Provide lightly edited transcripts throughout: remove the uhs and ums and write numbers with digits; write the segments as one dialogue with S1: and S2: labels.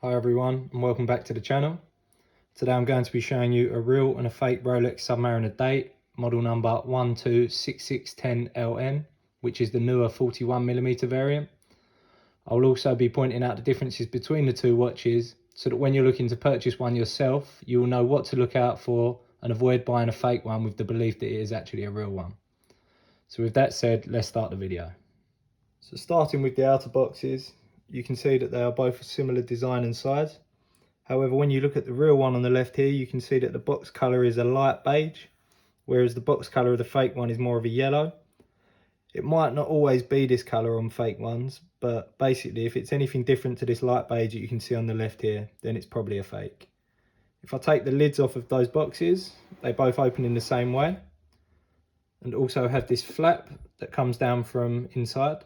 S1: Hi everyone and welcome back to the channel. Today I'm going to be showing you a real and a fake Rolex Submariner Date, model number 126610LN, which is the newer 41mm variant. I will also be pointing out the differences between the two watches so that when you're looking to purchase one yourself, you will know what to look out for and avoid buying a fake one with the belief that it is actually a real one. So with that said, let's start the video. So starting with the outer boxes, you can see that they are both a similar design and size. However, when you look at the real one on the left here, you can see that the box colour is a light beige, whereas the box colour of the fake one is more of a yellow. It might not always be this colour on fake ones, but basically if it's anything different to this light beige that you can see on the left here, then it's probably a fake. If I take the lids off of those boxes, they both open in the same way and also have this flap that comes down from inside.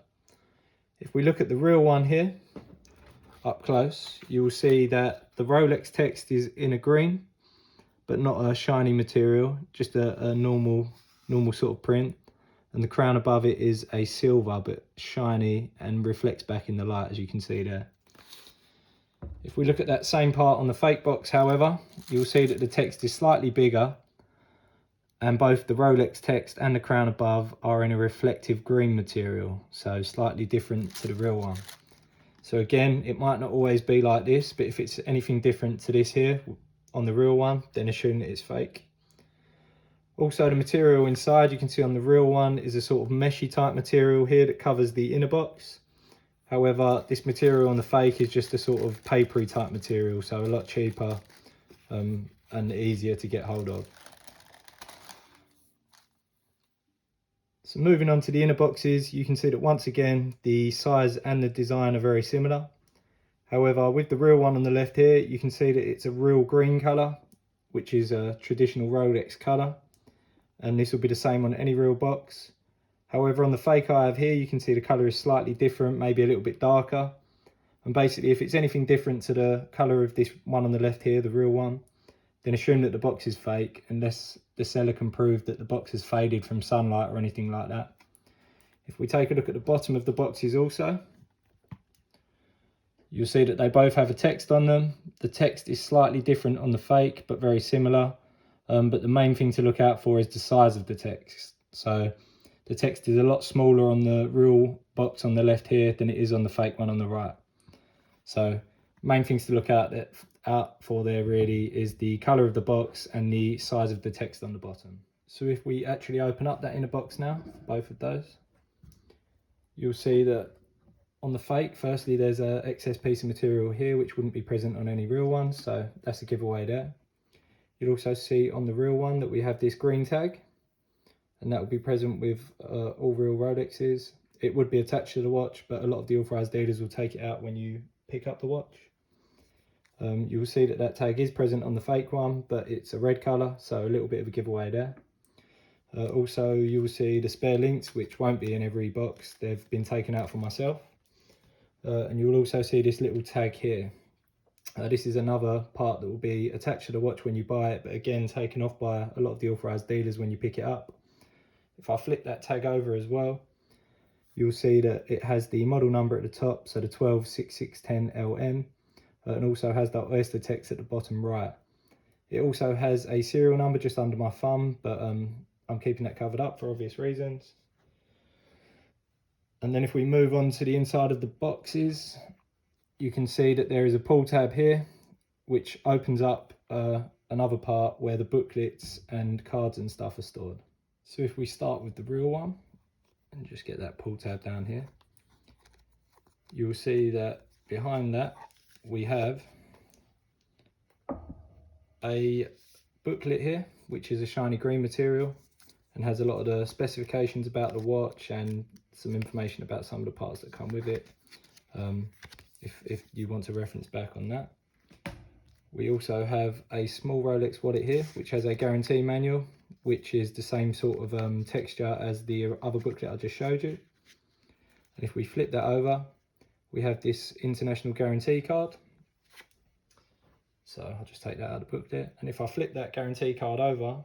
S1: If we look at the real one here, up close, you will see that the Rolex text is in a green, but not a shiny material, just a normal sort of print. And the crown above it is a silver, but shiny and reflects back in the light, as you can see there. If we look at that same part on the fake box, however, you'll see that the text is slightly bigger, and both the Rolex text and the crown above are in a reflective green material, so slightly different to the real one. So again, it might not always be like this, but if it's anything different to this here on the real one, then assume that it's fake. Also, the material inside, you can see on the real one is a sort of meshy type material here that covers the inner box. However, this material on the fake is just a sort of papery type material, so a lot cheaper and easier to get hold of. So moving on to the inner boxes, you can see that once again the size and the design are very similar. However, with the real one on the left here, you can see that it's a real green colour, which is a traditional Rolex colour, and this will be the same on any real box. However, on the fake I have here, you can see the colour is slightly different, maybe a little bit darker. And basically, if it's anything different to the colour of this one on the left here, the real one, then assume that the box is fake unless the seller can prove that the box has faded from sunlight or anything like that. If we take a look at the bottom of the boxes also, you'll see that they both have a text on them. The text is slightly different on the fake, but very similar. But the main thing to look out for is the size of the text. So the text is a lot smaller on the real box on the left here than it is on the fake one on the right. So main things to look out for there really is the colour of the box and the size of the text on the bottom. So if we actually open up that inner box now, both of those, you'll see that on the fake, firstly there's an excess piece of material here which wouldn't be present on any real one, so that's a giveaway there. You'll also see on the real one that we have this green tag, and that will be present with all real Rolexes. It would be attached to the watch, but a lot of the authorised dealers will take it out when you pick up the watch. You will see that that tag is present on the fake one, but it's a red colour, so a little bit of a giveaway there. Also, you will see the spare links, which won't be in every box. They've been taken out for myself. And you will also see this little tag here. This is another part that will be attached to the watch when you buy it, but again taken off by a lot of the authorised dealers when you pick it up. If I flip that tag over as well, you'll see that it has the model number at the top, so the 126610LN. And also has that oyster text at the bottom right. It also has a serial number just under my thumb, but I'm keeping that covered up for obvious reasons. And then if we move on to the inside of the boxes, you can see that there is a pull tab here, which opens up another part where the booklets and cards and stuff are stored. So if we start with the real one and just get that pull tab down here, you'll see that behind that we have a booklet here, which is a shiny green material and has a lot of the specifications about the watch and some information about some of the parts that come with it, if you want to reference back on that. We also have a small Rolex wallet here, which has a guarantee manual, which is the same sort of texture as the other booklet I just showed you. And if we flip that over, we have this international guarantee card. So I'll just take that out of the booklet. And if I flip that guarantee card over,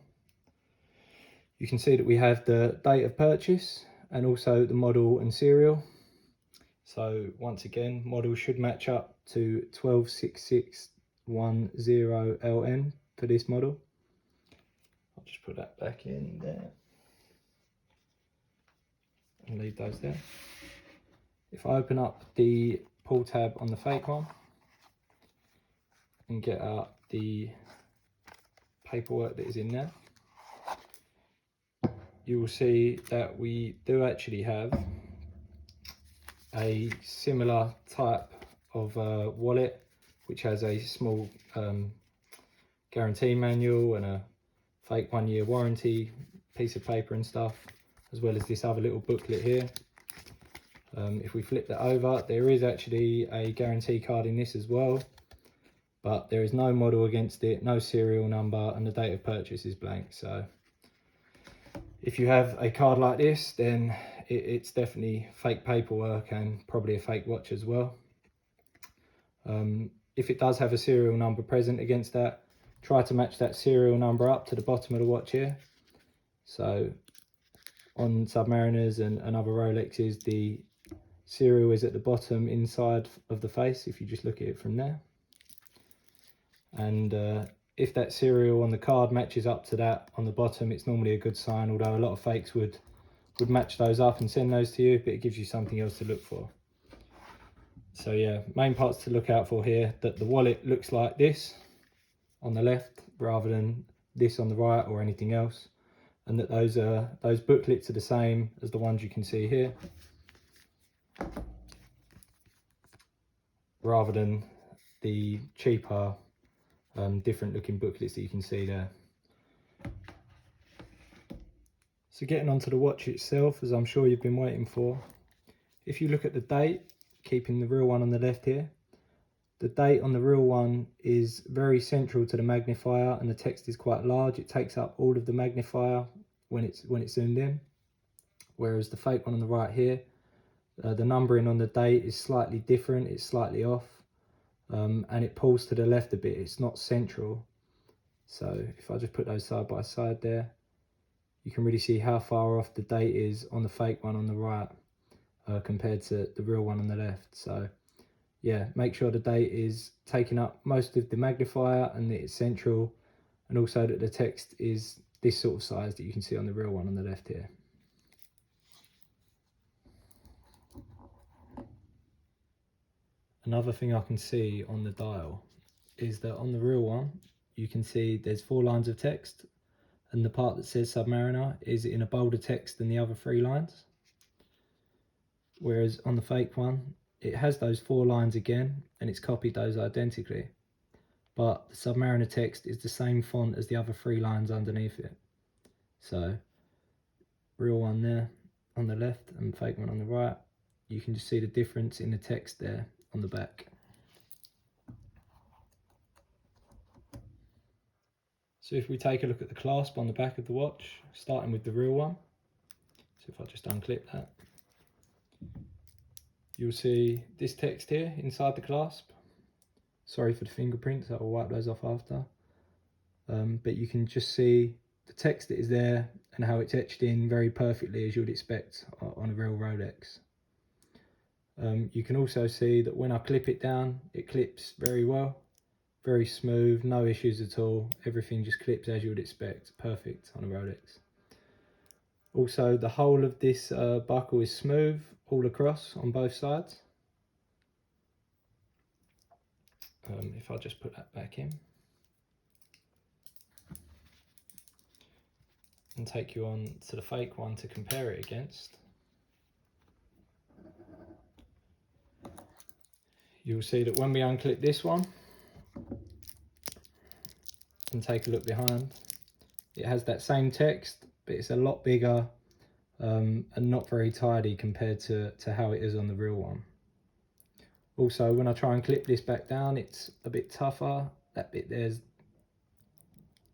S1: you can see that we have the date of purchase and also the model and serial. So once again, model should match up to 126610LN for this model. I'll just put that back in there and leave those there. If I open up the pull tab on the fake one and get out the paperwork that is in there, you will see that we do actually have a similar type of wallet, which has a small guarantee manual and a fake 1-year warranty piece of paper and stuff, as well as this other little booklet here. If we flip that over, there is actually a guarantee card in this as well, but there is no model against it, no serial number, and the date of purchase is blank. So if you have a card like this, then it's definitely fake paperwork and probably a fake watch as well. If it does have a serial number present against that, try to match that serial number up to the bottom of the watch here. So on Submariners and other Rolexes, the serial is at the bottom inside of the face if you just look at it from there. And if that serial on the card matches up to that on the bottom, it's normally a good sign, although a lot of fakes would match those up and send those to you, but it gives you something else to look for. So yeah, main parts to look out for here, that the wallet looks like this on the left rather than this on the right or anything else, and that those booklets are the same as the ones you can see here, rather than the cheaper different looking booklets that you can see there. So getting onto the watch itself, as I'm sure you've been waiting for, if you look at the date, keeping the real one on the left here, the date on the real one is very central to the magnifier and the text is quite large. It takes up all of the magnifier when it's zoomed in, whereas the fake one on the right here, the numbering on the date is slightly different, it's slightly off, and it pulls to the left a bit, it's not central. So if I just put those side by side there, you can really see how far off the date is on the fake one on the right compared to the real one on the left. So yeah, make sure the date is taking up most of the magnifier and that it's central, and also that the text is this sort of size that you can see on the real one on the left here. Another thing I can see on the dial is that on the real one, you can see there's 4 lines of text, and the part that says Submariner is in a bolder text than the other 3 lines. Whereas on the fake one, it has those 4 lines again, and it's copied those identically. But the Submariner text is the same font as the other 3 lines underneath it. So, real one there on the left and fake one on the right, you can just see the difference in the text there on the back. So if we take a look at the clasp on the back of the watch, starting with the real one, so if I just unclip that, you'll see this text here inside the clasp. Sorry for the fingerprints, I'll wipe those off after. But you can just see the text that is there and how it's etched in very perfectly as you would expect on a real Rolex. You can also see that when I clip it down, it clips very well. Very smooth, no issues at all. Everything just clips as you would expect. Perfect on a Rolex. Also, the whole of this buckle is smooth all across on both sides. If I just put that back in and take you on to the fake one to compare it against, you'll see that when we unclip this one and take a look behind, it has that same text, but it's a lot bigger and not very tidy compared to how it is on the real one. Also, when I try and clip this back down, it's a bit tougher. That bit there's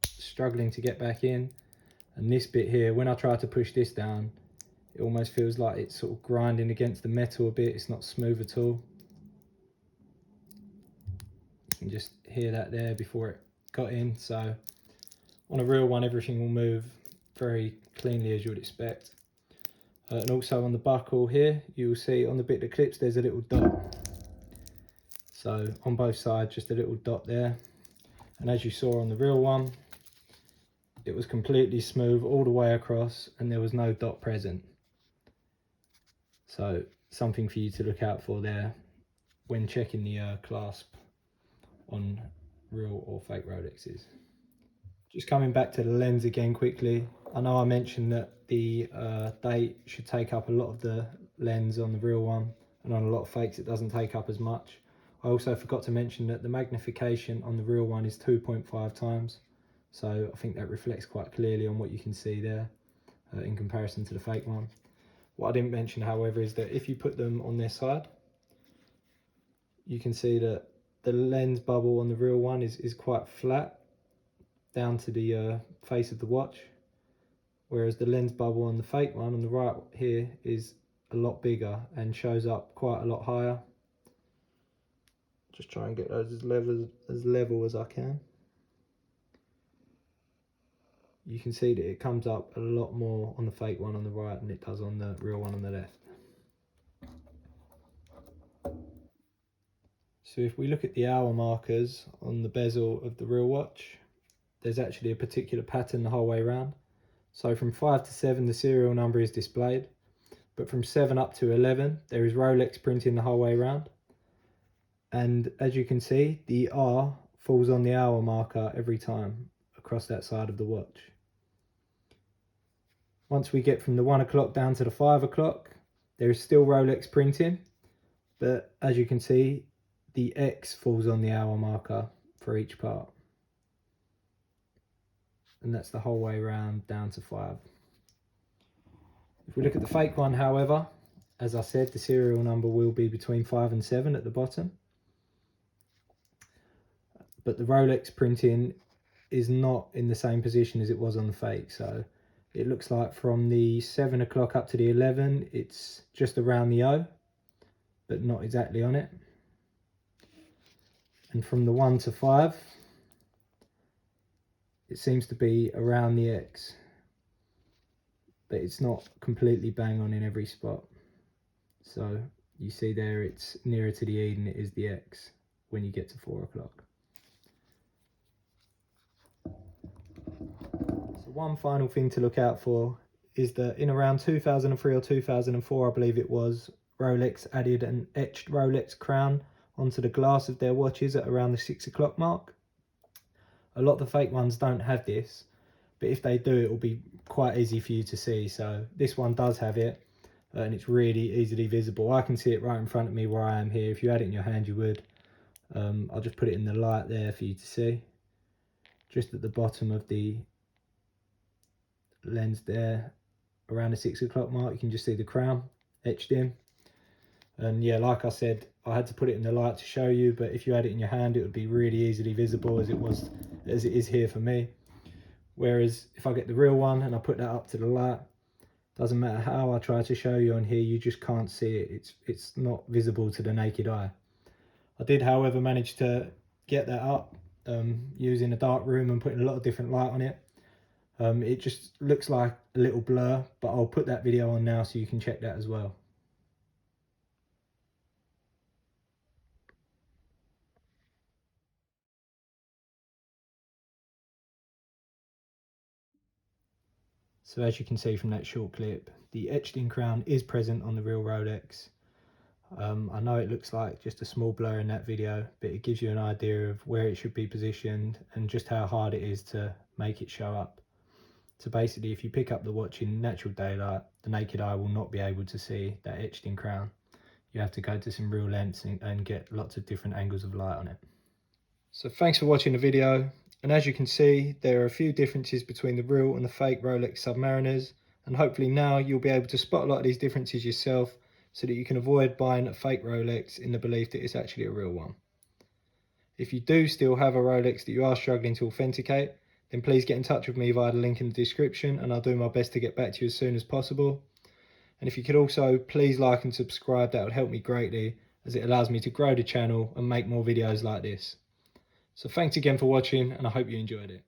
S1: struggling to get back in, and this bit here, when I try to push this down, it almost feels like it's sort of grinding against the metal a bit. It's not smooth at all. You can just hear that there before it got in. So on a real one, everything will move very cleanly as you would expect. And also on the buckle here, you'll see on the bit that clips, there's a little dot. So on both sides, just a little dot there. And as you saw on the real one, it was completely smooth all the way across and there was no dot present. So something for you to look out for there when checking the clasp on real or fake Rolexes. Just coming back to the lens again quickly, I know I mentioned that the date should take up a lot of the lens on the real one, and on a lot of fakes it doesn't take up as much. I also forgot to mention that the magnification on the real one is 2.5 times, so I think that reflects quite clearly on what you can see there in comparison to the fake one. What I didn't mention, however, is that if you put them on their side, you can see that the lens bubble on the real one is quite flat down to the face of the watch, whereas the lens bubble on the fake one on the right here is a lot bigger and shows up quite a lot higher. Just try and get those as level as I can. You can see that it comes up a lot more on the fake one on the right than it does on the real one on the left. So if we look at the hour markers on the bezel of the real watch, there's actually a particular pattern the whole way around. So from 5 to 7 the serial number is displayed, but from 7 up to 11 there is Rolex printing the whole way around. And as you can see, the R falls on the hour marker every time across that side of the watch. Once we get from the 1 o'clock down to the 5 o'clock, there is still Rolex printing, but as you can see, the X falls on the hour marker for each part. And that's the whole way around down to 5. If we look at the fake one, however, as I said, the serial number will be between 5 and 7 at the bottom. But the Rolex printing is not in the same position as it was on the fake. So it looks like from the 7 o'clock up to the 11, it's just around the O, but not exactly on it. And from the 1 to 5, it seems to be around the X, but it's not completely bang on in every spot. So you see there, it's nearer to the E than it is the X when you get to 4 o'clock. So one final thing to look out for is that in around 2003 or 2004, I believe it was, Rolex added an etched Rolex crown onto the glass of their watches at around the 6 o'clock mark. A lot of the fake ones don't have this, but if they do, it will be quite easy for you to see. So this one does have it, and it's really easily visible. I can see it right in front of me where I am here. If you had it in your hand, you would. I'll just put it in the light there for you to see. Just at the bottom of the lens there, around the 6 o'clock mark, you can just see the crown etched in. And yeah, like I said, I had to put it in the light to show you, but if you had it in your hand, it would be really easily visible as it is here for me. Whereas if I get the real one and I put that up to the light, doesn't matter how I try to show you on here, you just can't see it. It's not visible to the naked eye. I did, however, manage to get that up using a dark room and putting a lot of different light on it. It just looks like a little blur, but I'll put that video on now so you can check that as well. So as you can see from that short clip, the etched in crown is present on the real Rolex. I know it looks like just a small blur in that video, but it gives you an idea of where it should be positioned and just how hard it is to make it show up. So basically, if you pick up the watch in natural daylight, the naked eye will not be able to see that etched in crown. You have to go to some real lengths and get lots of different angles of light on it. So thanks for watching the video. And as you can see, there are a few differences between the real and the fake Rolex Submariners, and hopefully now you'll be able to spot a lot of these differences yourself so that you can avoid buying a fake Rolex in the belief that it's actually a real one. If you do still have a Rolex that you are struggling to authenticate, then please get in touch with me via the link in the description and I'll do my best to get back to you as soon as possible. And if you could also please like and subscribe, that would help me greatly as it allows me to grow the channel and make more videos like this. So thanks again for watching and I hope you enjoyed it.